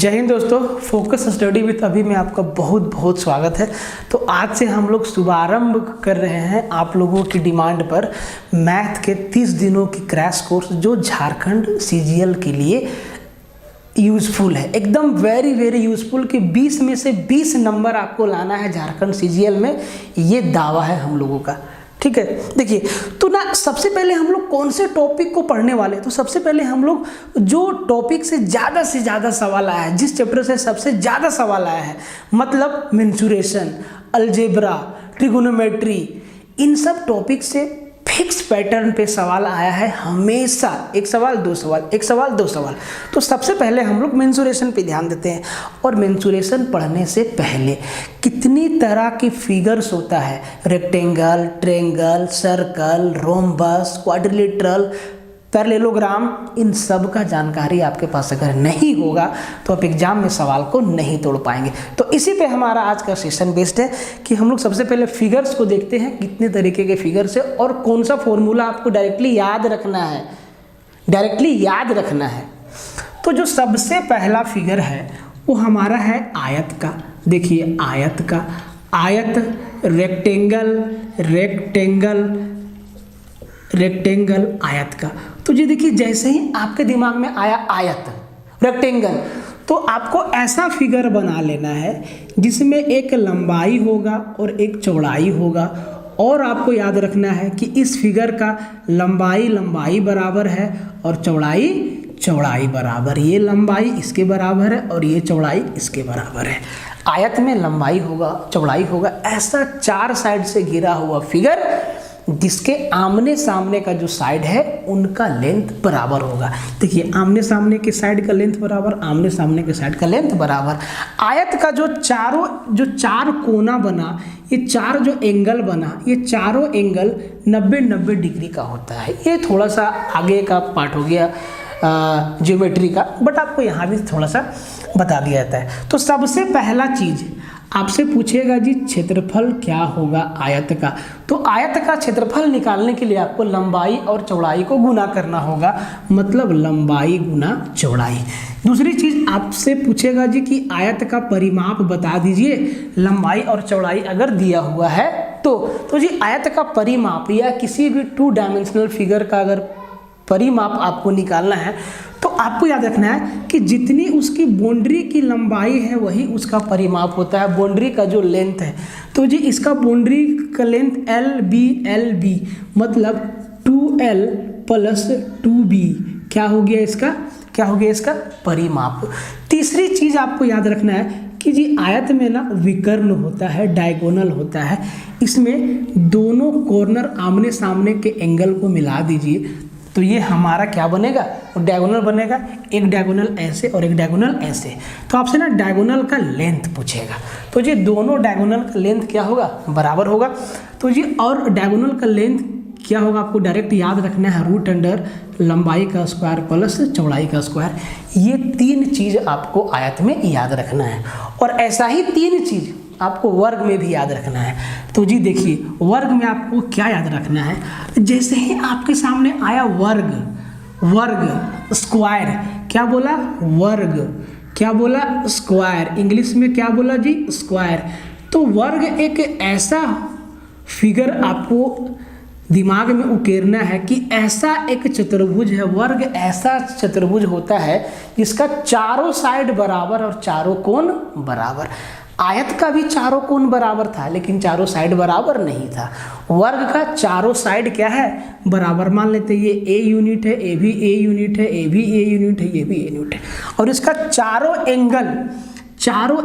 जय हिंद दोस्तों, focus study with अभी में आपका बहुत बहुत स्वागत है। तो आज से हम लोग शुभारंभ कर रहे हैं आप लोगों की डिमांड पर मैथ के 30 दिनों की क्रैश कोर्स, जो झारखंड सीजीएल के लिए यूज़फुल है, एकदम वेरी यूज़फुल कि 20 में से 20 नंबर आपको लाना है झारखंड सीजीएल में, ये दावा है हम लोगों का। ठीक है, देखिए तो ना सबसे पहले हम लोग कौन से टॉपिक को पढ़ने वाले, तो सबसे पहले हम लोग जो टॉपिक से ज़्यादा सवाल आया है, जिस चैप्टर से सबसे ज़्यादा सवाल आया है, मतलब मेंसुरेशन, अलजेब्रा, ट्रिगोनोमेट्री, इन सब टॉपिक से फिक्स पैटर्न पे सवाल आया है हमेशा। एक सवाल दो सवाल, एक सवाल दो सवाल। तो सबसे पहले हम लोग मेंसुरेशन पे ध्यान देते हैं। और मेंसुरेशन पढ़ने से पहले कितनी तरह की फिगर्स होता है, rectangle, triangle, circle, rhombus, quadrilateral, parallelogram, इन सब का जानकारी आपके पास अगर नहीं होगा तो आप एग्जाम में सवाल को नहीं तोड़ पाएंगे। तो इसी पे हमारा आज का सेशन बेस्ड है कि हम लोग सबसे पहले फिगर्स को देखते हैं, कितने तरीके के फिगर्स है और कौन सा फॉर्मूला आपको डायरेक्टली याद रखना है। तो जो सबसे पहला फिगर है वो हमारा है आयत का। देखिए आयत, रेक्टेंगल, आयत का। तो जी देखिए, जैसे ही आपके दिमाग में आया आयत, रेक्टेंगल, तो आपको ऐसा फिगर बना लेना है जिसमें एक लंबाई होगा और एक चौड़ाई होगा। और आपको याद रखना है कि इस फिगर का लंबाई बराबर है और चौड़ाई बराबर। ये लंबाई इसके बराबर है और ये चौड़ाई इसके बराबर है। आयत में लंबाई होगा, चौड़ाई होगा, ऐसा 4 साइड से घिरा हुआ फिगर जिसके आमने सामने का जो साइड है उनका लेंथ बराबर होगा। देखिए आमने सामने के साइड का लेंथ बराबर, आमने सामने के साइड का लेंथ बराबर। आयत का जो चार कोना बना, ये 4 जो एंगल बना, ये चारों एंगल 90 डिग्री का होता है। ये थोड़ा सा आगे का पार्ट हो गया ज्योमेट्री का, बट आपको यहाँ भी थोड़ा सा बता दिया जाता है। तो सबसे पहला चीज आपसे पूछेगा जी क्षेत्रफल क्या होगा आयत का। तो आयत का क्षेत्रफल निकालने के लिए आपको लंबाई और चौड़ाई को गुना करना होगा, मतलब लंबाई गुना चौड़ाई। दूसरी चीज आपसे पूछेगा जी कि आयत का परिमाप बता दीजिए, लंबाई और चौड़ाई अगर दिया हुआ है तो जी आयत का परिमाप या किसी भी 2 डायमेंशनल फिगर का अगर परिमाप आपको निकालना है तो आपको याद रखना है कि जितनी उसकी बाउंड्री की लंबाई है वही उसका परिमाप होता है, बाउंड्री का जो लेंथ है। तो जी इसका बाउंड्री का लेंथ एल बी मतलब 2L + 2B क्या हो गया इसका परिमाप। तीसरी चीज आपको याद रखना है कि जी आयत में ना विकर्ण होता है, डायगोनल होता है। इसमें दोनों कॉर्नर आमने सामने के एंगल को मिला दीजिए तो ये हमारा क्या बनेगा, डायगोनल बनेगा। एक डायगोनल ऐसे और एक डायगोनल ऐसे। तो आपसे ना डायगोनल का लेंथ पूछेगा, तो जी दोनों डायगोनल का लेंथ क्या होगा, बराबर होगा। तो जी और डायगोनल का लेंथ क्या होगा आपको डायरेक्ट याद रखना है, √अंडर लंबाई का स्क्वायर प्लस चौड़ाई का स्क्वायर। ये 3 चीज़ आपको आयत में याद रखना है। और ऐसा ही 3 चीज़ आपको वर्ग में भी याद रखना है। तो जी देखिए वर्ग में आपको क्या याद रखना है, जैसे ही आपके सामने आया वर्ग स्क्वायर, क्या बोला वर्ग, क्या बोला स्क्वायर, इंग्लिश में क्या बोला जी स्क्वायर। तो वर्ग एक ऐसा फिगर आपको दिमाग में उकेरना है कि ऐसा एक चतुर्भुज है, वर्ग ऐसा चतुर्भुज होता है जिसका चारों साइड बराबर और चारों कोण बराबर। आयत का भी चारों कोण बराबर था लेकिन चारों साइड बराबर नहीं था। वर्ग का चारों साइड क्या है, बराबर। मान लेते ये A यूनिट है, ये भी A यूनिट है, ये भी A यूनिट है, ये भी A यूनिट है। और इसका चारों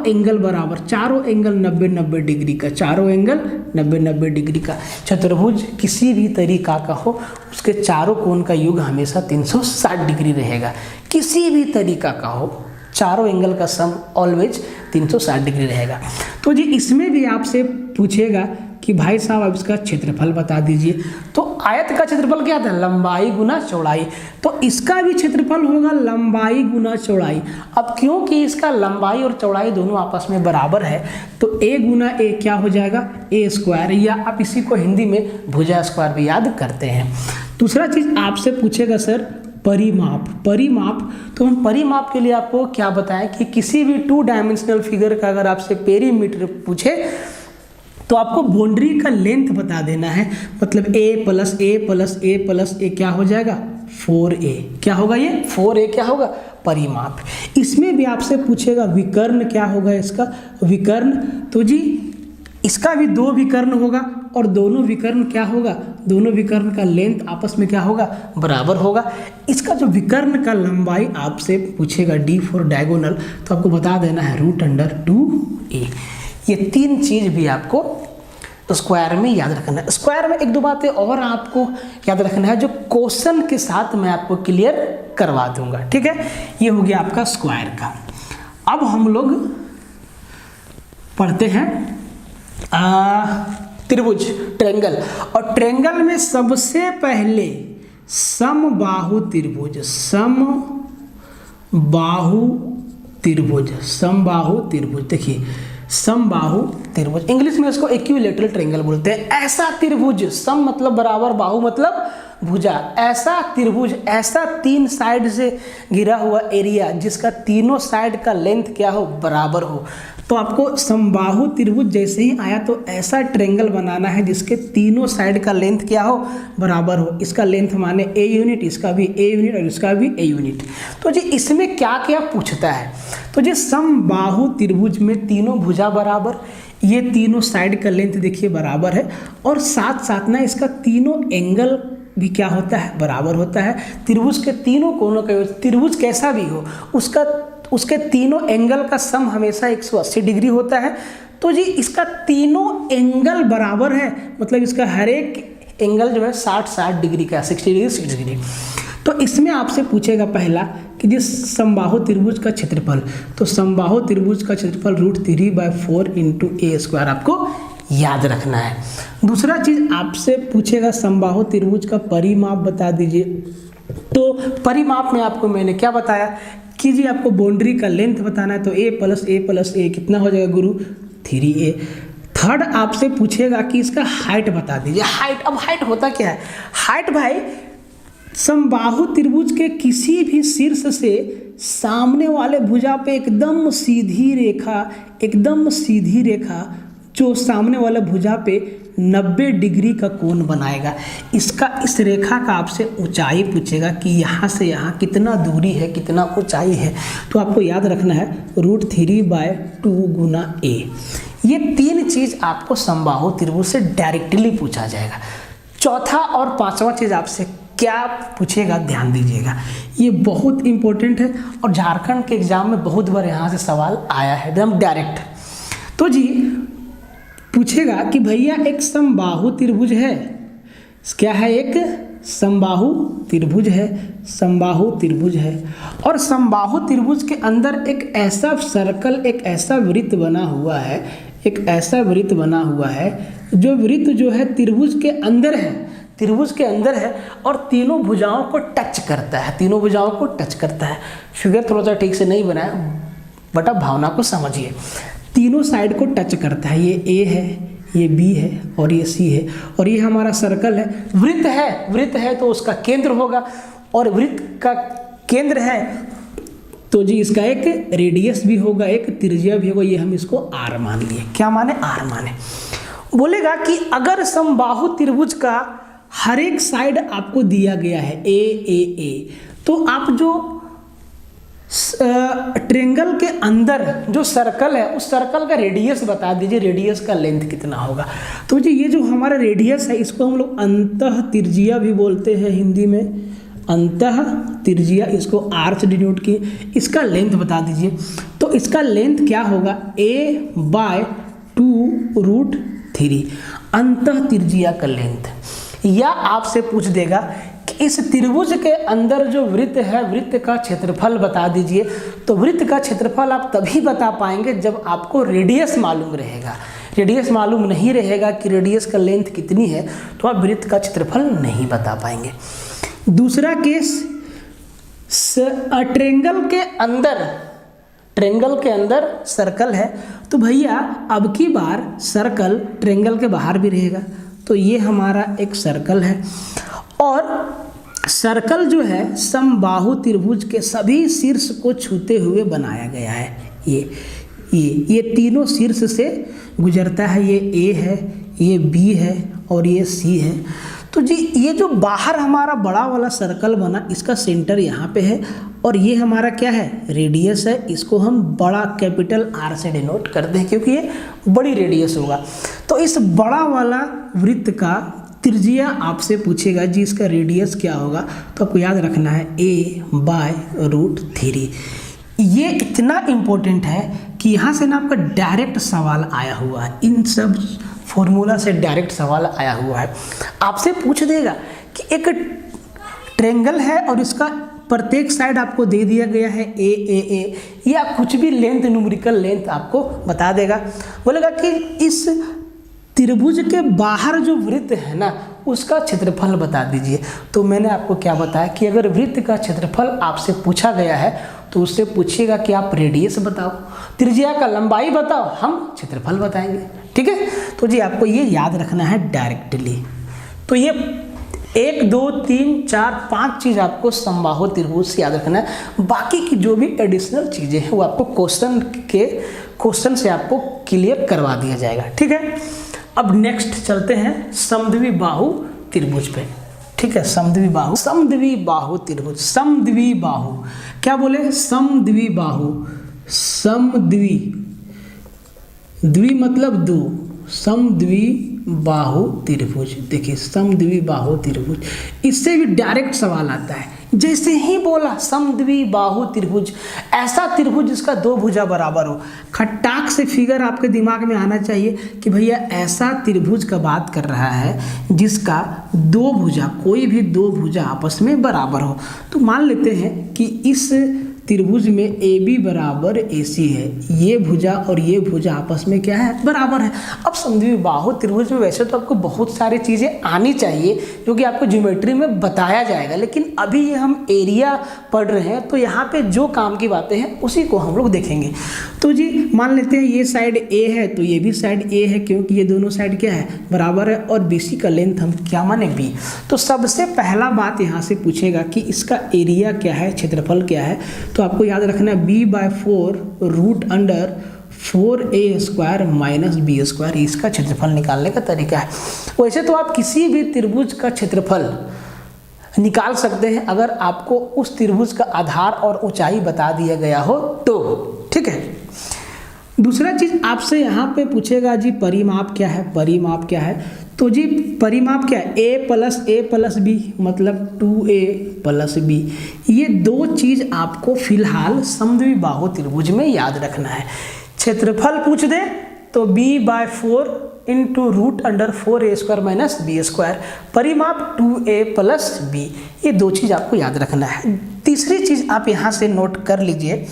एंगल बराबर, चारों एंगल 90 डिग्री का, चारों एंगल 90 डिग्री का। चतुर्भुज किसी भी तरीका का हो उसके चारों कोण का योग हमेशा 360 डिग्री रहेगा। किसी भी तरीका का हो चारों एंगल का सम ऑलवेज 360 डिग्री रहेगा। तो जी इसमें भी आपसे पूछेगा कि भाई साहब आप इसका क्षेत्रफल बता दीजिए। तो आयत का क्षेत्रफल क्या था, लंबाई गुना चौड़ाई। तो इसका भी क्षेत्रफल होगा लंबाई गुना चौड़ाई। अब क्योंकि इसका लंबाई और चौड़ाई दोनों आपस में बराबर है तो A गुना A क्या हो जाएगा, A², या आप इसी को हिंदी में भुजा स्क्वायर भी याद करते हैं। दूसरा चीज आपसे पूछेगा सर परिमाप। तो हम परिमाप के लिए आपको क्या बताएं कि किसी भी 2 डायमेंशनल फिगर का अगर आपसे पेरीमीटर पूछे तो आपको बाउंड्री का लेंथ बता देना है। मतलब a plus A plus A plus A क्या हो जाएगा 4a। क्या होगा ये 4a क्या होगा परिमाप। इसमें भी आपसे पूछेगा विकर्ण क्या होगा इसका विकर्ण। तो जी इसका भी 2 विकर्ण होगा और दोनों विकर्ण क्या होगा दोनों विकर्ण का लेंथ आपस में क्या होगा बराबर होगा। इसका जो विकर्ण का लंबाई आपसे पूछेगा d फॉर डायगोनल तो आपको बता देना है √2a। ये 3 चीज़ भी आपको स्क्वायर में याद रखना है। स्क्वायर में 1-2 बातें और आपको याद रखना है जो क्वेश्चन के साथ मैं आपको क्लियर करवा दूंगा। ठीक है, ये हो गया आपका स्क्वायर का। अब हम लोग पढ़ते हैं त्रिभुज ट्रायंगल। और ट्रायंगल में सबसे पहले समबाहु त्रिभुज देखिए समबाहु त्रिभुज, इंग्लिश में इसको इक्विलैटरल ट्रायंगल बोलते हैं। ऐसा त्रिभुज, सम मतलब बराबर, बाहु मतलब भुजा, ऐसा त्रिभुज, ऐसा 3 साइड से घिरा हुआ एरिया जिसका तीनों साइड का लेंथ क्या हो बराबर हो। तो आपको समबाहु त्रिभुज जैसे ही आया तो ऐसा ट्रायंगल बनाना है जिसके तीनों साइड का लेंथ क्या हो बराबर हो। इसका लेंथ माने a यूनिट, इसका भी a यूनिट और इसका भी a यूनिट। तो जी इसमें क्या क्या पूछता है, तो जी समबाहु त्रिभुज में तीनों भुजा बराबर, ये तीनों साइड का लेंथ देखिए बराबर है और साथ साथ ना इसका तीनों एंगल भी क्या होता है बराबर होता है। त्रिभुज के तीनों कोनों का त्रिभुज कैसा भी हो उसके तीनों एंगल का सम हमेशा 180 डिग्री होता है। तो जी इसका तीनों एंगल बराबर है, मतलब इसका हर एक एंगल जो है 60 डिग्री का, 60 डिग्री। तो इसमें आपसे पूछेगा पहला कि जिस समबाहु त्रिभुज का क्षेत्रफल, तो समबाहु त्रिभुज का क्षेत्रफल √3/4 × a² आपको याद रखना है। दूसरा चीज आपसे पूछेगा समबाहु त्रिभुज का परिमाप बता दीजिए। तो परिमाप में आपको मैंने क्या बताया कि जी आपको बाउंड्री का लेंथ बताना है, तो a प्लस a कितना हो जाएगा गुरु 3a। थर्ड आपसे पूछेगा कि इसका हाइट बता दीजिए। हाइट, अब हाइट होता क्या है, हाइट भाई समबाहु त्रिभुज के किसी भी शीर्ष से सामने वाले भुजा पे एकदम सीधी रेखा जो सामने वाले भुजा पे 90 डिग्री का कोण बनाएगा। इस रेखा का आपसे ऊंचाई पूछेगा कि यहाँ से यहाँ कितना दूरी है, कितना ऊंचाई है। तो आपको याद रखना है √3/2 × a। ये 3 चीज़ आपको समबाहु त्रिभुज से डायरेक्टली पूछा जाएगा। चौथा और पांचवा चीज़ आपसे क्या पूछेगा ध्यान दीजिएगा, ये बहुत इंपॉर्टेंट है और झारखंड के एग्जाम में बहुत बार यहाँ से सवाल आया है एकदम डायरेक्ट। तो जी पूछेगा कि भैया एक समबाहु त्रिभुज है, क्या है, एक समबाहु त्रिभुज है और समबाहु त्रिभुज के अंदर एक ऐसा सर्कल, एक ऐसा वृत्त बना हुआ है जो वृत्त जो है त्रिभुज के अंदर है और तीनों भुजाओं को टच करता है। फिगर थोड़ा सा ठीक से नहीं बनाया बट आप भावना को समझिए। तीनों साइड को टच करता है, ये A है, ये B है और ये C है और ये हमारा सर्कल है। वृत्त है तो उसका केंद्र होगा और वृत्त का केंद्र है तो जी इसका एक रेडियस भी होगा, एक त्रिज्या भी होगा। ये हम इसको R मान लिए। क्या माने, R माने। बोलेगा कि अगर समबाहु त्रिभुज का हर एक साइड आपको दिया गया है A, तो आप जो ट्रायंगल के अंदर जो सर्कल है उस सर्कल का रेडियस बता दीजिए, रेडियस का लेंथ कितना होगा। तो जी ये जो हमारा रेडियस है इसको हम लोग अंतः त्रिज्या भी बोलते हैं हिंदी में, अंतः त्रिज्या, इसको r से डिनोट किए। इसका लेंथ बता दीजिए, तो इसका लेंथ क्या होगा a/2 √3 अंतः त्रिज्या का लेंथ। या आपसे पूछ देगा कि इस त्रिभुज के अंदर जो वृत्त है वृत्त का क्षेत्रफल बता दीजिए। तो वृत्त का क्षेत्रफल आप तभी बता पाएंगे जब आपको रेडियस मालूम रहेगा। रेडियस मालूम नहीं रहेगा कि रेडियस का लेंथ कितनी है तो आप वृत्त का क्षेत्रफल नहीं बता पाएंगे। दूसरा केस, ट्रायंगल के अंदर सर्कल है तो भैया अब की बार सर्कल ट्रायंगल के बाहर भी रहेगा। तो ये हमारा एक सर्कल है और सर्कल जो है समबाहु त्रिभुज के सभी शीर्ष को छूते हुए बनाया गया है। ये तीनों शीर्ष से गुजरता है। ये ए है, ये बी है और ये सी है। तो जी ये जो बाहर हमारा बड़ा वाला सर्कल बना, इसका सेंटर यहाँ पे है और ये हमारा क्या है, रेडियस है। इसको हम बड़ा कैपिटल आर से डिनोट करते हैं क्योंकि ये बड़ी रेडियस होगा। तो इस बड़ा वाला वृत्त का त्रिज्या आपसे पूछेगा जी इसका रेडियस क्या होगा, तो आपको याद रखना है a/√3। ये इतना इम्पोर्टेंट है कि यहाँ से ना आपका डायरेक्ट सवाल आया हुआ है, इन सब फॉर्मूला से डायरेक्ट सवाल आया हुआ है। आपसे पूछ देगा कि एक ट्रेंगल है और इसका प्रत्येक साइड आपको दे दिया गया है ए, या कुछ भी लेंथ, न्यूमेरिकल लेंथ आपको बता देगा। बोलेगा कि इस त्रिभुज के बाहर जो वृत्त है ना उसका क्षेत्रफल बता दीजिए। तो मैंने आपको क्या बताया कि अगर वृत्त का क्षेत्रफल आपसे पूछा गया है तो उससे पूछिएगा कि आप रेडियस बताओ, त्रिज्या का लंबाई बताओ, हम क्षेत्रफल बताएंगे। ठीक है, तो जी आपको ये याद रखना है डायरेक्टली। तो ये 1 2 3 4 5 चीज़ आपको समबाहु त्रिभुज से याद रखना है। बाकी की जो भी एडिशनल चीज़ें हैं वो आपको क्वेश्चन से आपको क्लियर करवा दिया जाएगा। ठीक है, अब नेक्स्ट चलते हैं समद्विबाहु त्रिभुज पे। ठीक है, समद्विबाहु त्रिभुज। समद्विबाहु क्या बोले, समद्विबाहु, द्वि मतलब दो, समद्विबाहु त्रिभुज। देखिए समद्विबाहु त्रिभुज, इससे भी डायरेक्ट सवाल आता है। जैसे ही बोला समद्विबाहु त्रिभुज, ऐसा त्रिभुज जिसका दो भुजा बराबर हो, खट्टाक से फिगर आपके दिमाग में आना चाहिए कि भैया ऐसा त्रिभुज का बात कर रहा है जिसका दो भुजा, कोई भी दो भुजा आपस में बराबर हो। तो मान लेते हैं कि इस त्रिभुज में ए बी बराबर ए सी है, ये भुजा और ये भुजा आपस में क्या है, बराबर है। अब समद्विबाहु त्रिभुज में वैसे तो आपको बहुत सारी चीज़ें आनी चाहिए जो कि आपको ज्योमेट्री में बताया जाएगा, लेकिन अभी ये हम एरिया पढ़ रहे हैं तो यहाँ पे जो काम की बातें हैं उसी को हम लोग देखेंगे। तो जी मान लेते हैं ये साइड ए है तो ये भी साइड ए है, क्योंकि ये दोनों साइड क्या है, बराबर है, और बीसी का लेंथ हम क्या माने, बी। तो सबसे पहला बात यहाँ से पूछेगा कि इसका एरिया क्या है, क्षेत्रफल क्या है। तो आपको याद रखना है b/4√4a² - b², इसका क्षेत्रफल निकालने का तरीका है। वैसे तो आप किसी भी त्रिभुज का क्षेत्रफल निकाल सकते हैं अगर आपको उस त्रिभुज का आधार और ऊंचाई बता दिया गया हो तो। ठीक है, दूसरा चीज आपसे यहाँ पे पूछेगा जी परिमाप क्या है, परिमाप क्या है। तो जी परिमाप क्या है, a+a+b मतलब 2a+b। ये दो चीज आपको फिलहाल समद्विबाहु त्रिभुज में याद रखना है। क्षेत्रफल पूछ दे तो b/4√4a² - b², परिमाप 2a+b। ये दो चीज आपको याद रखना है। तीसरी चीज आप यहाँ से नोट कर लीजिए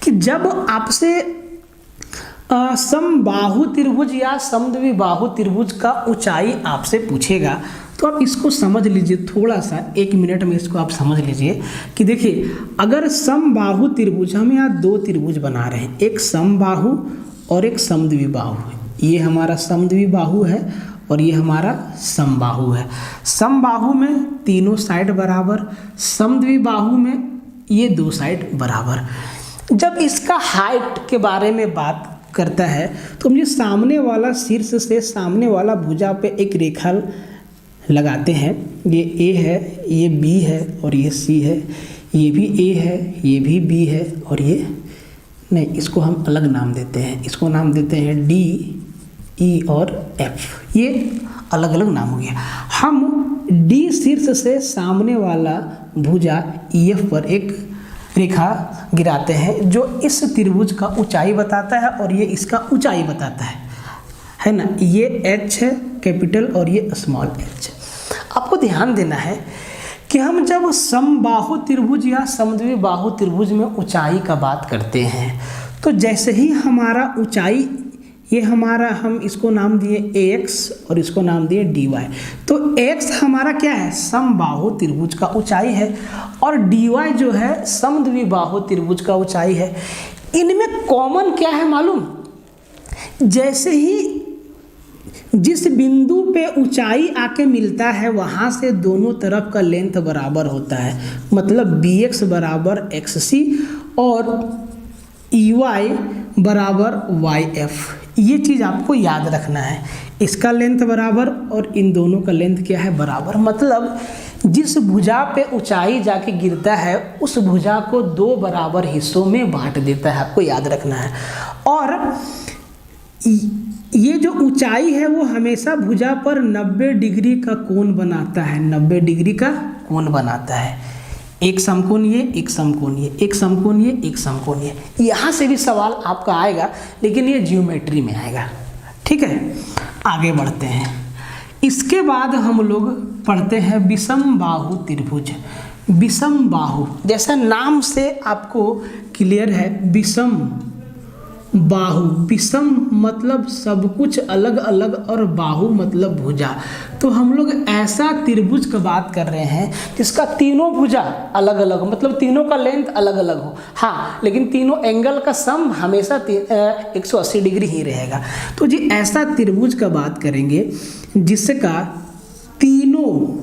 कि जब आपसे समबाहु त्रिभुज या समद्विबाहु त्रिभुज का ऊंचाई आपसे पूछेगा तो आप इसको समझ लीजिए, थोड़ा सा 1 मिनट में इसको आप समझ लीजिए कि देखिए अगर समबाहु त्रिभुज, हम यहाँ दो त्रिभुज बना रहे हैं, एक समबाहु और एक समद्विबाहु है। ये हमारा समद्विबाहु है और ये हमारा समबाहु है। समबाहु में तीनों साइड बराबर, समद्विबाहु में ये दो साइड बराबर। जब इसका हाइट के बारे में बात करता है तो हम ये सामने वाला शीर्ष से सामने वाला भुजा पे एक रेखा लगाते हैं। ये ए है, ये बी है और ये सी है, ये भी ए है, ये भी बी है और ये नहीं, इसको हम अलग नाम देते हैं, इसको नाम देते हैं डी, ई और एफ। ये अलग अलग नाम हो गया। हम डी शीर्ष से सामने वाला भुजा ई एफ पर एक रेखा गिराते हैं जो इस त्रिभुज का ऊंचाई बताता है और ये इसका ऊंचाई बताता है ना। ये एच है कैपिटल और ये स्मॉल एच। आपको ध्यान देना है कि हम जब समबाहु त्रिभुज या समद्विबाहु त्रिभुज में ऊंचाई का बात करते हैं तो जैसे ही हमारा ऊंचाई, ये हमारा, हम इसको नाम दिए ax और इसको नाम दिए dy। तो x हमारा क्या है, समबाहु त्रिभुज का ऊंचाई है और dy जो है समद्विबाहु त्रिभुज का ऊंचाई है। इनमें कॉमन क्या है मालूम, जैसे ही जिस बिंदु पे ऊंचाई आके मिलता है वहाँ से दोनों तरफ का लेंथ बराबर होता है, मतलब bx बराबर xc और ey बराबर yf। ये चीज़ आपको याद रखना है, इसका लेंथ बराबर और इन दोनों का लेंथ क्या है, बराबर। मतलब जिस भुजा पे ऊंचाई जाके गिरता है उस भुजा को दो बराबर हिस्सों में बांट देता है, आपको याद रखना है। और ये जो ऊंचाई है वो हमेशा भुजा पर 90 डिग्री का कोण बनाता है, 90 डिग्री का कोण बनाता है। एक समकोण ये, एक समकोण ये, एक समकोण ये, एक समकोण ये। यहाँ से भी सवाल आपका आएगा, लेकिन ये ज्योमेट्री में आएगा, ठीक है। आगे बढ़ते हैं। इसके बाद हम लोग पढ़ते हैं विषम बाहु त्रिभुज। विषम बाहु, जैसा नाम से आपको क्लियर है, विषम बाहु। विषम मतलब सब कुछ अलग अलग और बाहु मतलब भुजा। तो हम लोग ऐसा त्रिभुज की बात कर रहे हैं जिसका तीनों भुजा अलग अलग हो, मतलब तीनों का लेंथ अलग अलग हो, हाँ, लेकिन तीनों एंगल का सम हमेशा 180 डिग्री ही रहेगा। तो जी ऐसा त्रिभुज का बात करेंगे जिसका तीनों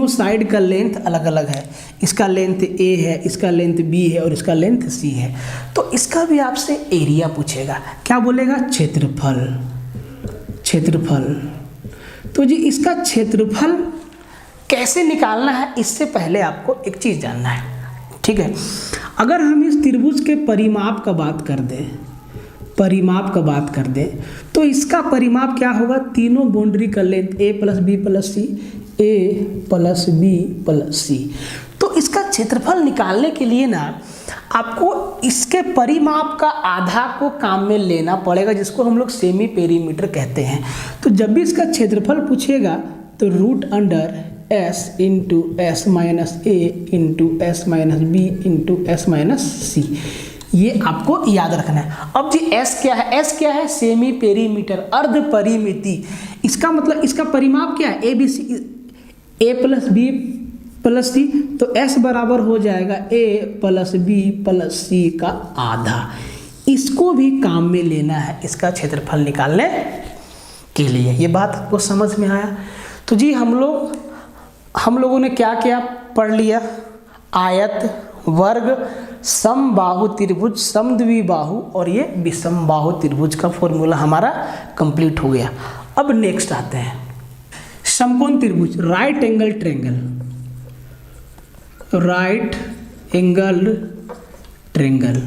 साइड का लेंथ अलग अलग है। इसका लेंथ a है, इसका लेंथ b है और इसका लेंथ c है। तो इसका भी आपसे एरिया पूछेगा, क्या बोलेगा, क्षेत्रफल। तो जी इसका क्षेत्रफल कैसे निकालना है, इससे पहले आपको एक चीज़ जानना है, ठीक है। अगर हम इस त्रिभुज के परिमाप का बात कर दें तो इसका परिमाप क्या होगा, तीनों बाउंड्री का length a plus b plus c, a plus b plus c। तो इसका क्षेत्रफल निकालने के लिए ना आपको इसके परिमाप का आधा को काम में लेना पड़ेगा, जिसको हम लोग सेमी पेरीमीटर कहते हैं। तो जब भी इसका क्षेत्रफल पूछेगा तो root under s into S minus a into S minus b into S minus c, ये आपको याद रखना है। अब जी s क्या है, s क्या है, सेमी पेरीमीटर, अर्ध परिमिति। इसका मतलब इसका परिमाप क्या है, a plus b plus c। तो s बराबर हो जाएगा a plus b plus c का आधा। इसको भी काम में लेना है इसका क्षेत्रफल निकालने के लिए। ये बात आपको समझ में आया। तो जी हम लोगों ने क्या क्या पढ़ लिया, आयत, वर्ग, समबाहु त्रिभुज, समद्विबाहु और ये विषम बाहु त्रिभुज का फॉर्मूला हमारा कंप्लीट हो गया। अब नेक्स्ट आते हैं समकोण त्रिभुज, राइट एंगल ट्रायंगल।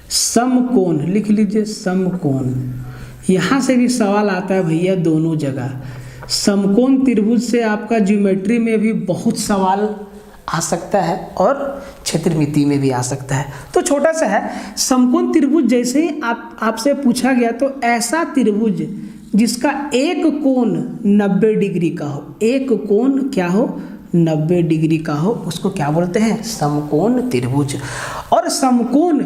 समकोण लिख लीजिए, समकोण। यहाँ से भी सवाल आता है भैया दोनों जगह। समकोण त्रिभुज से आपका ज्योमेट्री में भी बहुत सवाल आ सकता है और क्षेत्रमिति में भी आ सकता है। तो छोटा सा है, समकोण त्रिभुज जैसे ही आपसे पूछा गया तो ऐसा त्रिभुज जिसका एक कोण 90 डिग्री का हो, एक कोण क्या हो, 90 डिग्री का हो, उसको क्या बोलते हैं, समकोण त्रिभुज। और समकोण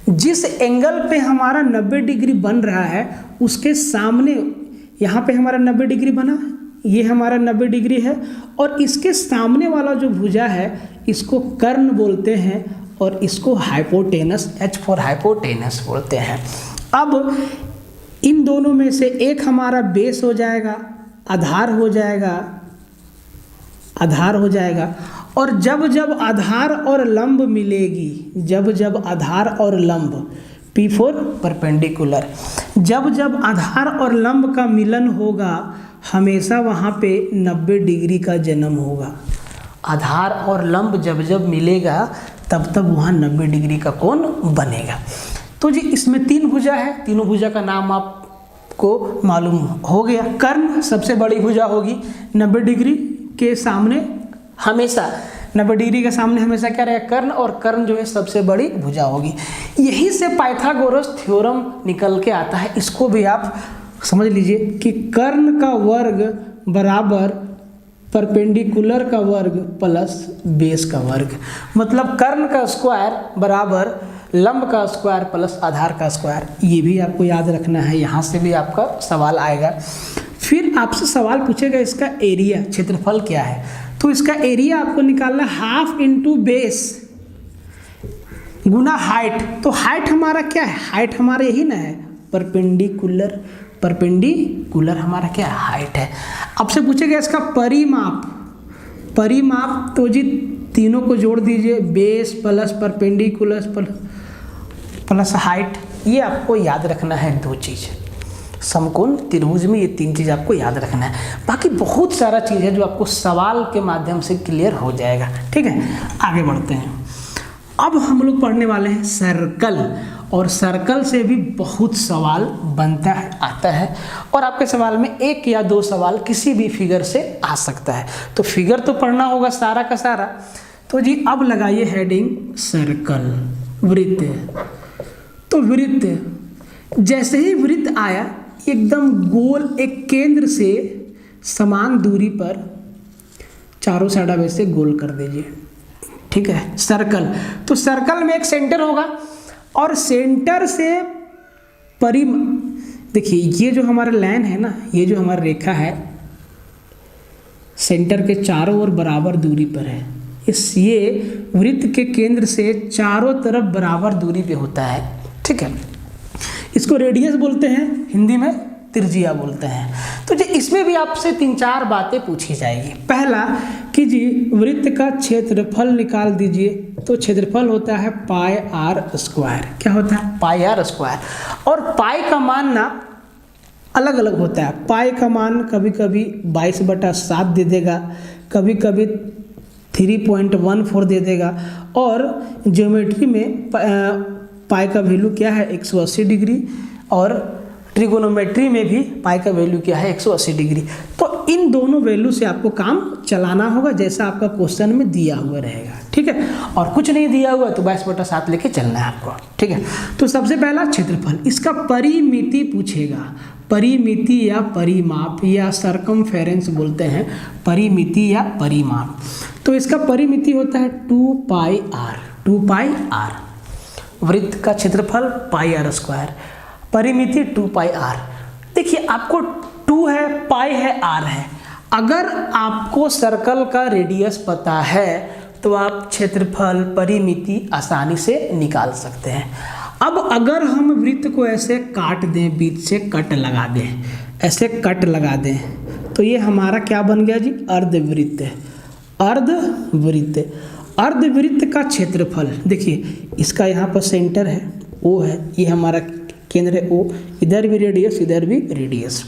जिस एंगल पे हमारा 90 डिग्री बन रहा है उसके सामने, यहाँ पे हमारा 90 डिग्री बना, ये हमारा 90 डिग्री है, और इसके सामने वाला जो भुजा है इसको कर्ण बोलते हैं और इसको हाइपोटेनस, H फॉर हाइपोटेनस बोलते हैं। अब इन दोनों में से एक हमारा बेस हो जाएगा, आधार हो जाएगा, और जब जब आधार और लंब मिलेगी, जब आधार और लंब, P फॉर परपेंडिकुलर, जब आधार और लंब का मिलन होगा हमेशा वहाँ पे 90 डिग्री का जन्म होगा। आधार और लंब जब मिलेगा तब वहाँ 90 डिग्री का कोण बनेगा। तो जी इसमें 3 भुजा है, तीनों भुजा का नाम आपको मालूम हो गया। कर्ण सबसे बड़ी भुजा होगी, 90 डिग्री के सामने हमेशा, 90 डिग्री के सामने हमेशा क्या रहेगा, कर्ण, और कर्ण जो है सबसे बड़ी भुजा होगी। यही से पाइथागोरस थ्योरम निकल के आता है। इसको भी आप समझ लीजिए कि कर्ण का वर्ग बराबर परपेंडिकुलर का वर्ग प्लस बेस का वर्ग, मतलब कर्ण का स्क्वायर बराबर लंब का स्क्वायर प्लस आधार का स्क्वायर। ये भी आपको याद रखना है, यहाँ से भी आपका सवाल आएगा। फिर आपसे सवाल पूछेगा इसका एरिया, क्षेत्रफल क्या है, तो इसका एरिया आपको निकालना हाफ इंटू बेस, गुना हाइट। तो हाइट हमारा क्या है, हाइट हमारा यही ना है, परपेंडिकुलर। परपेंडिकुलर हमारा क्या है, हाइट है। आपसे पूछेगा इसका परिमाप। परिमाप तो जी तीनों को जोड़ दीजिए, base plus perpendicular plus height. ये आपको याद रखना है, दो चीज़। समकोण त्रिभुज में ये तीन चीज़ आपको याद रखना है। बाकी बहुत सारा चीज़ है जो आपको सवाल के माध्यम से क्लियर हो जाएगा। ठीक है, आगे बढ़ते हैं। अब हम लोग पढ़ने वाले हैं सर्कल, और सर्कल से भी बहुत सवाल बनता है, आता है, और आपके सवाल में एक या दो सवाल किसी भी फिगर से आ सकता है। तो फिगर तो पढ़ना होगा सारा का सारा। तो जी अब लगाइए हेडिंग सर्कल, वृत्त। तो वृत्त, जैसे ही वृत्त आया एकदम गोल एक केंद्र से समान दूरी पर चारों साइड आप ऐसे गोल कर दीजिए। ठीक है, सर्कल। तो सर्कल में एक सेंटर होगा, और सेंटर से देखिए ये जो हमारा लाइन है ना, ये जो हमारा रेखा है सेंटर के चारों ओर बराबर दूरी पर है। ये वृत्त के केंद्र से चारों तरफ बराबर दूरी पे होता है। ठीक है, इसको रेडियस बोलते हैं, हिंदी में त्रिज्या बोलते हैं। तो जी इसमें भी आपसे 3-4 बातें पूछी जाएगी। पहला कि जी वृत्त का क्षेत्रफल निकाल दीजिए। तो क्षेत्रफल होता है पाई आर स्क्वायर। क्या होता है, पाई आर स्क्वायर। और पाई का मान ना अलग अलग होता है। पाई का मान कभी कभी 22/7 दे देगा, कभी कभी 3.14 दे देगा, और ज्योमेट्री में पाई का वैल्यू क्या है 180 डिग्री, और ट्रिगोनोमेट्री में भी पाई का वैल्यू क्या है 180 डिग्री। तो इन दोनों वैल्यू से आपको काम चलाना होगा, जैसा आपका क्वेश्चन में दिया हुआ रहेगा। ठीक है, और कुछ नहीं दिया हुआ तो 22/7 लेके चलना है आपको। ठीक है, तो सबसे पहला क्षेत्रफल, इसका परिमिति पूछेगा। परिमिति या परिमाप या सरकमफेरेंस बोलते हैं, परिमिति या परिमाप। तो इसका परिमिति होता है 2πr। 2πr वृत्त का क्षेत्रफल पाई आर स्क्वायर, परिमिति 2πr। देखिए आपको 2 है, पाई है, आर है। अगर आपको सर्कल का रेडियस पता है तो आप क्षेत्रफल परिमिति आसानी से निकाल सकते हैं। अब अगर हम वृत्त को ऐसे काट दें, बीच से कट लगा दें, ऐसे कट लगा दें, तो ये हमारा क्या बन गया जी, अर्धवृत्त। अर्धवृत्त, अर्धवृत्त का क्षेत्रफल देखिए, इसका यहाँ पर सेंटर है, ओ है, ये हमारा केंद्र है ओ, इधर भी रेडियस, इधर भी रेडियस।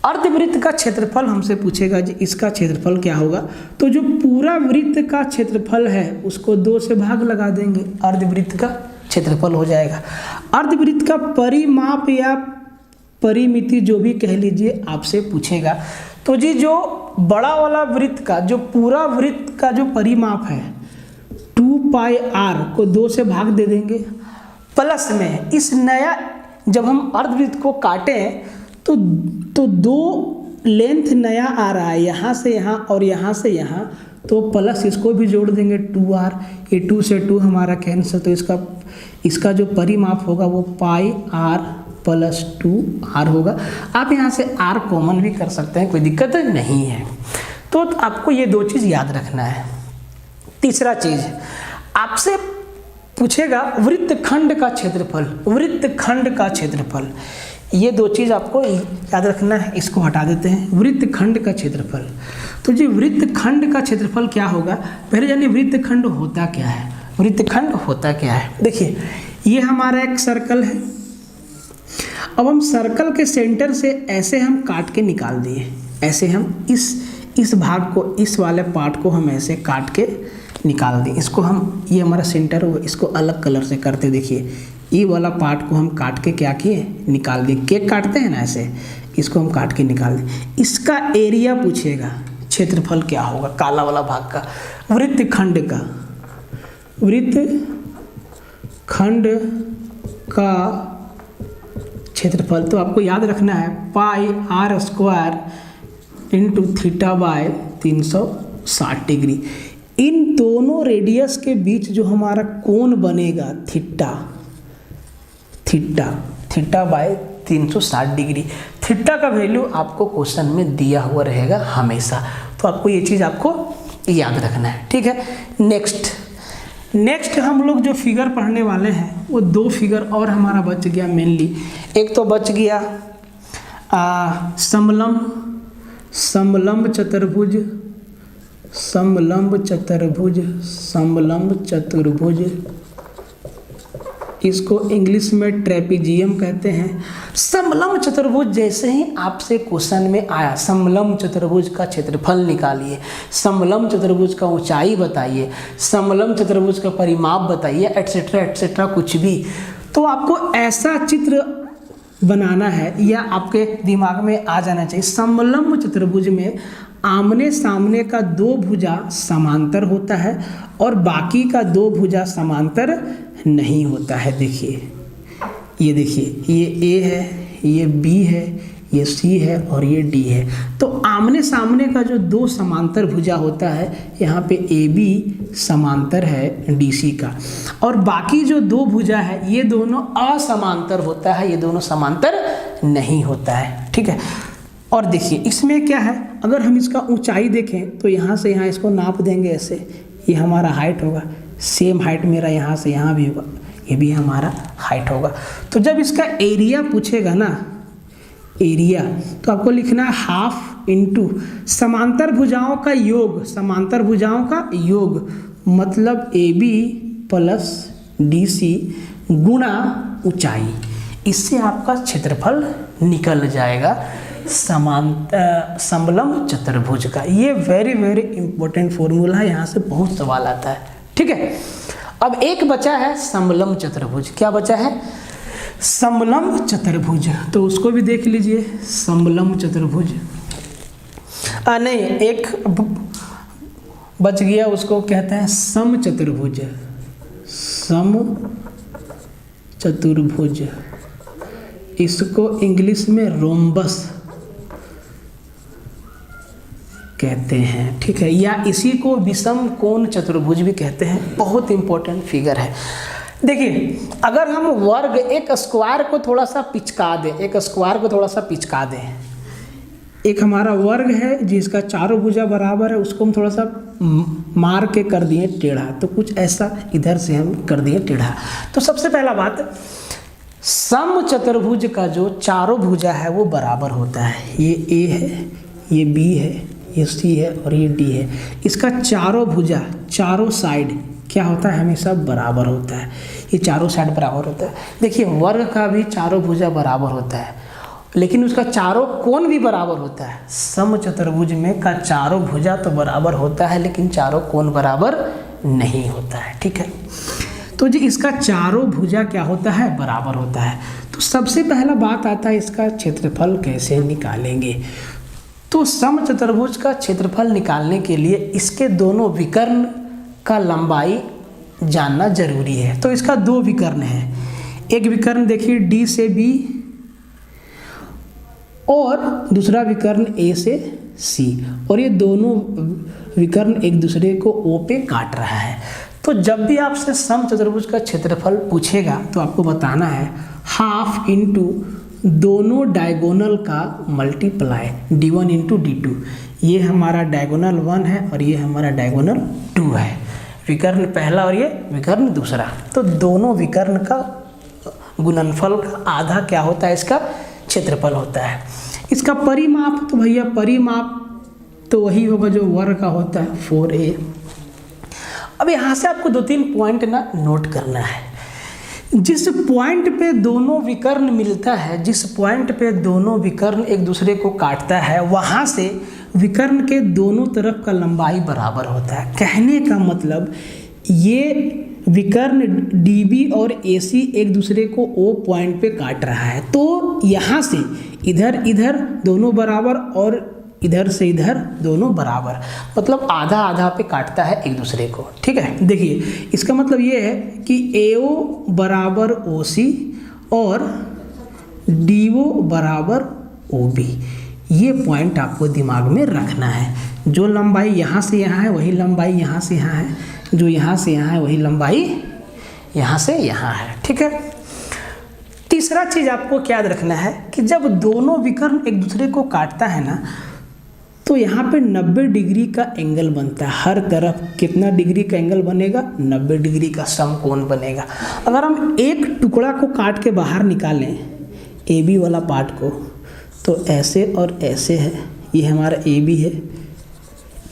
अर्धवृत्त का क्षेत्रफल हमसे पूछेगा जी, इसका क्षेत्रफल क्या होगा। तो जो पूरा वृत्त का क्षेत्रफल है उसको 2 से भाग लगा देंगे, अर्धवृत्त का क्षेत्रफल हो जाएगा। अर्धवृत्त का परिमाप या परिमिति जो भी कह लीजिए आपसे पूछेगा। तो जी जो बड़ा वाला वृत्त का, जो पूरा वृत्त का जो परिमाप है 2πr को 2 से भाग दे देंगे, प्लस में इस नया जब हम अर्धवृत्त को काटें तो 2 लेंथ नया आ रहा है, यहाँ से यहाँ और यहाँ से यहाँ, तो प्लस इसको भी जोड़ देंगे 2r। ये 2 से 2 हमारा कैंसिल, तो इसका जो परिमाप होगा वो पाई r + 2r होगा। आप यहाँ से r कॉमन भी कर सकते हैं, कोई दिक्कत नहीं है। तो आपको ये 2 चीज़ याद रखना है। तीसरा चीज़ आपसे पूछेगा वृत्तखंड का क्षेत्रफल। वृत्तखंड का क्षेत्रफल, ये 2 चीज़ आपको याद रखना है। इसको हटा देते हैं, वृत्तखंड का क्षेत्रफल। तो जी वृत्तखंड का क्षेत्रफल क्या होगा, पहले जानिए वृत्तखंड होता क्या है। वृत्तखंड होता क्या है, देखिए ये हमारा एक सर्कल है। अब हम सर्कल के सेंटर से ऐसे हम काट के निकाल दिए, ऐसे हम इस भाग को, इस वाले पार्ट को हम ऐसे काट के निकाल दें। इसको हम, ये हमारा सेंटर हो, इसको अलग कलर से करते, देखिए ये वाला पार्ट को हम काट के क्या किए, निकाल दिए। केक काटते हैं ना ऐसे, इसको हम काट के निकाल दें। इसका एरिया पूछेगा, क्षेत्रफल क्या होगा काला वाला भाग का, वृत्तखंड का। वृत्तखंड का क्षेत्रफल तो आपको याद रखना है pi r square into theta by 360 degree. इन दोनों रेडियस के बीच जो हमारा कोण बनेगा थीटा बाय 360 डिग्री। थीटा का वैल्यू आपको क्वेश्चन में दिया हुआ रहेगा हमेशा, तो आपको ये चीज़ आपको याद रखना है। ठीक है, नेक्स्ट हम लोग जो फिगर पढ़ने वाले हैं वो दो फिगर और हमारा बच गया मेनली। एक तो बच गया समलंब चतुर्भुज, समलंब चतुर्भुज, समलंब चतुर्भुज, इसको इंग्लिश में ट्रेपीजियम कहते हैं। समलंब चतुर्भुज जैसे ही आपसे क्वेश्चन में आया समलंब चतुर्भुज का क्षेत्रफल निकालिए, समलंब चतुर्भुज का ऊंचाई बताइए, समलंब चतुर्भुज का परिमाप बताइए, एटसेट्रा एटसेट्रा, कुछ भी, तो आपको ऐसा चित्र बनाना है या आपके दिमाग में आ जाना चाहिए। समलंब चतुर्भुज में आमने सामने का दो भुजा समांतर होता है और बाकी का दो भुजा समांतर नहीं होता है। देखिए, ये देखिए, ये A है, ये B है, ये C है और ये D है। तो आमने सामने का जो दो समांतर भुजा होता है, यहाँ पे AB समांतर है DC का, और बाकी जो दो भुजा है ये दोनों असमांतर होता है, ये दोनों समांतर नहीं होता है। ठीक है, और देखिए इसमें क्या है, अगर हम इसका ऊंचाई देखें तो यहाँ से यहाँ इसको नाप देंगे ऐसे, ये हमारा हाइट होगा, सेम हाइट मेरा यहाँ से यहाँ भी होगा, ये भी हमारा हाइट होगा। तो जब इसका एरिया पूछेगा ना, एरिया, तो आपको लिखना है हाफ इंटू समांतर भुजाओं का योग, समांतर भुजाओं का योग मतलब AB प्लस DC गुणा ऊंचाई, इससे आपका क्षेत्रफल निकल जाएगा समलंब चतुर्भुज का। ये वेरी वेरी इंपॉर्टेंट फॉर्मूला है, यहाँ से बहुत सवाल आता है। ठीक है, अब एक बचा है समलंब चतुर्भुज। क्या बचा है? समलंब चतुर्भुज, तो उसको भी देख लीजिए। समलंब चतुर्भुज नहीं, एक बच गया, उसको कहते हैं सम चतुर्भुज। सम चतुर्भुज, इसको इंग्लिश में रोम्बस कहते हैं। ठीक है, या इसी को विषम कोण चतुर्भुज भी कहते हैं। बहुत इंपॉर्टेंट फिगर है। देखिए, अगर हम वर्ग, एक स्क्वायर को थोड़ा सा पिचका दें, एक स्क्वायर को थोड़ा सा पिचका दें, एक हमारा वर्ग है जिसका चारों भुजा बराबर है, उसको हम थोड़ा सा मार के कर दिए टेढ़ा, तो कुछ ऐसा इधर से हम कर दिए टेढ़ा। तो सबसे पहला बात, सम चतुर्भुज का जो चारों भुजा है वो बराबर होता है। ये A है, ये B है, ये C है और ये D है। इसका चारों भुजा, चारों साइड क्या होता है? हमेशा बराबर होता है। ये चारों साइड बराबर होता है। देखिए, वर्ग का भी चारों भुजा बराबर होता है, लेकिन उसका चारों कोण भी बराबर होता है। सम चतुर्भुज में का चारों भुजा तो बराबर होता है, लेकिन चारों कोण बराबर नहीं होता है। ठीक है, तो जी इसका चारों भुजा क्या होता है? बराबर होता है। तो सबसे पहला बात आता है, इसका क्षेत्रफल कैसे निकालेंगे? तो सम चतुर्भुज का क्षेत्रफल निकालने के लिए इसके दोनों विकर्ण का लंबाई जानना जरूरी है। तो इसका दो विकर्ण है, एक विकर्ण देखिए D से B और दूसरा विकर्ण A से C, और ये दोनों विकर्ण एक दूसरे को O पे काट रहा है। तो जब भी आपसे सम चतुर्भुज का क्षेत्रफल पूछेगा तो आपको बताना है हाफ इंटू दोनों डायगोनल का मल्टीप्लाई D1 इंटू D2। ये हमारा डायगोनल 1 है और ये हमारा डायगोनल 2 है, विकर्ण पहला और ये विकर्ण दूसरा। तो दोनों विकर्ण का गुणनफल का आधा क्या होता है? इसका क्षेत्रफल होता है। इसका परिमाप, तो भैया परिमाप तो वही होगा जो वर्ग का होता है, 4A। अब यहाँ से आपको 2-3 पॉइंट ना नोट करना है। जिस पॉइंट पे दोनों विकर्ण मिलता है, जिस पॉइंट पे दोनों विकर्ण एक दूसरे को काटता है, वहाँ से विकर्ण के दोनों तरफ का लंबाई बराबर होता है। कहने का मतलब ये विकर्ण DB और AC एक दूसरे को O पॉइंट पे काट रहा है, तो यहाँ से इधर इधर दोनों बराबर और इधर से इधर दोनों बराबर, मतलब आधा आधा पे काटता है एक दूसरे को। ठीक है, देखिए इसका मतलब ये है कि AO बराबर OC और DO बराबर OB। ये पॉइंट आपको दिमाग में रखना है। जो लंबाई यहाँ से यहाँ है वही लंबाई यहाँ से यहाँ है, जो यहाँ से यहाँ है वही लंबाई यहाँ से यहाँ है। ठीक है, तीसरा चीज़ आपको क्या याद रखना है कि जब दोनों विकर्ण एक दूसरे को काटता है ना, तो तो यहाँ पे 90 डिग्री का एंगल बनता है। हर तरफ कितना डिग्री का एंगल बनेगा? 90 डिग्री का समकोण बनेगा। अगर हम एक टुकड़ा को काट के बाहर निकालें, ए बी वाला पार्ट को, तो ऐसे और ऐसे है, ये हमारा ए बी है,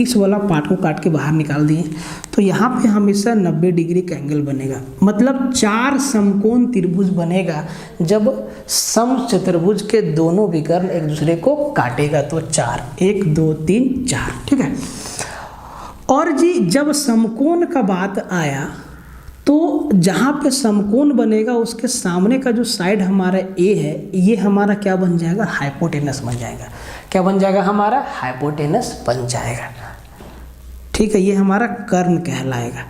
इस वाला पार्ट को काट के बाहर निकाल दिए तो यहाँ पे हमेशा 90 डिग्री का एंगल बनेगा। मतलब 4 समकोण त्रिभुज बनेगा जब समचतुर्भुज के दोनों विकर्ण एक दूसरे को काटेगा। तो 4, 1 2 3 4, ठीक है। और जी जब समकोण का बात आया तो जहाँ पे समकोण बनेगा उसके सामने का जो साइड हमारा ए है, ये हमारा क्या बन जाएगा? हाइपोटेनस बन जाएगा। क्या बन जाएगा? हमारा हाइपोटेनस बन जाएगा, ठीक है। ये हमारा कर्ण कहलाएगा।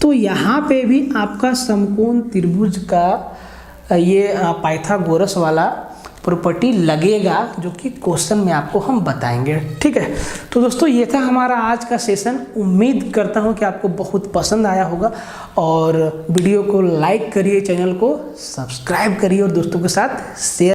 तो यहाँ पे भी आपका समकोण त्रिभुज का ये पाइथागोरस वाला प्रॉपर्टी लगेगा, जो कि क्वेश्चन में आपको हम बताएंगे, ठीक है। तो दोस्तों ये था हमारा आज का सेशन। उम्मीद करता हूँ कि आपको बहुत पसंद आया होगा, और वीडियो को लाइक करिए, चैनल को सब्सक्राइब करिए और दोस्तों के साथ शेयर